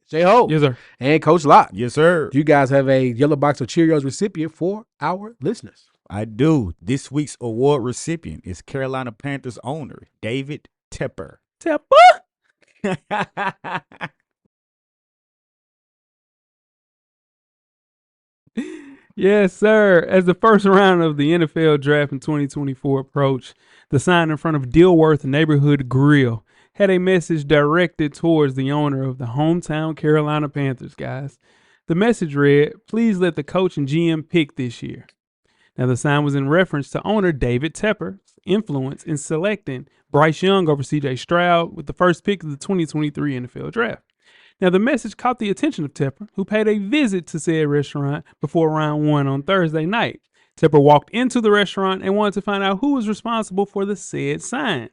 J-Ho. Yes, sir. And Coach Locke. Yes, sir. You guys have a yellow box of Cheerios recipient for our listeners. I do. This week's award recipient is Carolina Panthers owner, David Tepper. Yes, sir. As the first round of the NFL draft in 2024 approached, the sign in front of Dilworth Neighborhood Grille had a message directed towards the owner of the hometown Carolina Panthers, guys. The message read, "Please let the coach and GM pick this year." Now, the sign was in reference to owner David Tepper's influence in selecting Bryce Young over C.J. Stroud with the first pick of the 2023 NFL draft. Now, the message caught the attention of Tepper, who paid a visit to said restaurant before round one on Thursday night. Tepper walked into the restaurant and wanted to find out who was responsible for the said sign.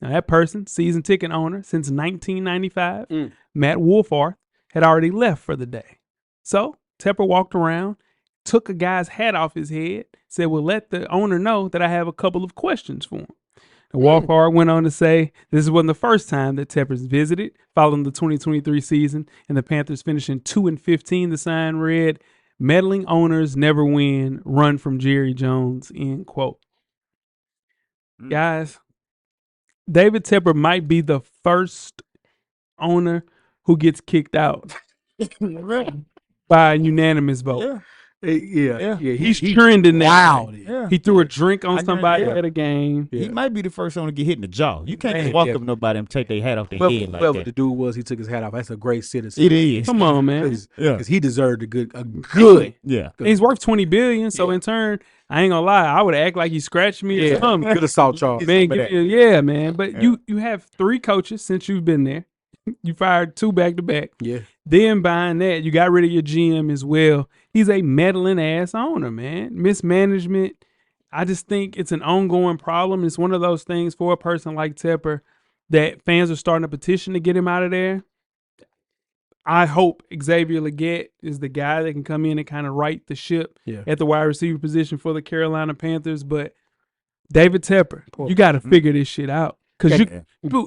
Now, that person, season ticket owner since 1995, Matt Wolfarth, had already left for the day. So, Tepper walked around, took a guy's hat off his head, said, "Well, let the owner know that I have a couple of questions for him." And Wolfarth went on to say this wasn't the first time that Tepper's visited following the 2023 season and the Panthers finishing 2-15. The sign read, "Meddling owners never win. Run from Jerry Jones," end quote. Guys, David Tepper might be the first owner who gets kicked out by a unanimous vote. Yeah. He's trending now. Wow. Yeah. He threw a drink on somebody yeah. at a game. He might be the first one to get hit in the jaw. You can't Man, just walk yeah. up to nobody and take their hat off their Well, head like well, that. the dude was, he took his hat off. That's a great citizen. It is. Come on, man. Because he deserved a good. Yeah. He's worth $20 billion, so in turn, I ain't gonna lie, I would act like he scratched me or something. Good assault charge. Man, man. But you have 3 coaches since you've been there. You fired 2 back to back. Yeah. Then behind that, you got rid of your GM as well. He's a meddling ass owner, man. Mismanagement. I just think it's an ongoing problem. It's one of those things for a person like Tepper that fans are starting a petition to get him out of there. I hope Xavier Legette is the guy that can come in and kind of right the ship at the wide receiver position for the Carolina Panthers. But David Tepper, you got to figure this shit out. Because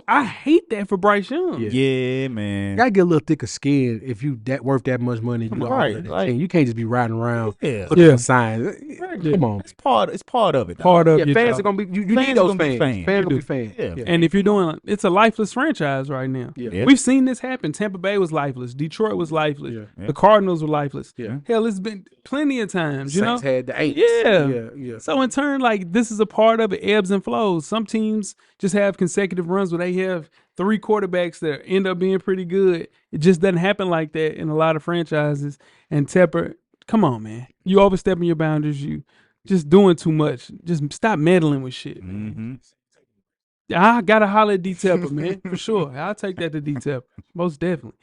I hate that for Bryce Young. Yeah, man. You gotta get a little thicker skin if you worth that much money. You can't just be riding around looking for signs. Come on. It's part of it. Part of it. Fans are gonna be you need those fans. Fans are gonna be fans. Yeah. And if you're doing it's a lifeless franchise right now. Yeah. We've seen this happen. Tampa Bay was lifeless. Detroit was lifeless. Yeah. The Cardinals were lifeless. Yeah. Hell, it's been plenty of times. You know, Saints had the Aints. Yeah. So in turn, like this is a part of it, ebbs and flows. Some teams just have consecutive runs where they have 3 quarterbacks that end up being pretty good. It just doesn't happen like that in a lot of franchises. And Tepper, come on, man. You overstepping your boundaries. You just doing too much. Just stop meddling with shit, man. I gotta holler at D Tepper, man, for sure. I'll take that to D Tepper, most definitely.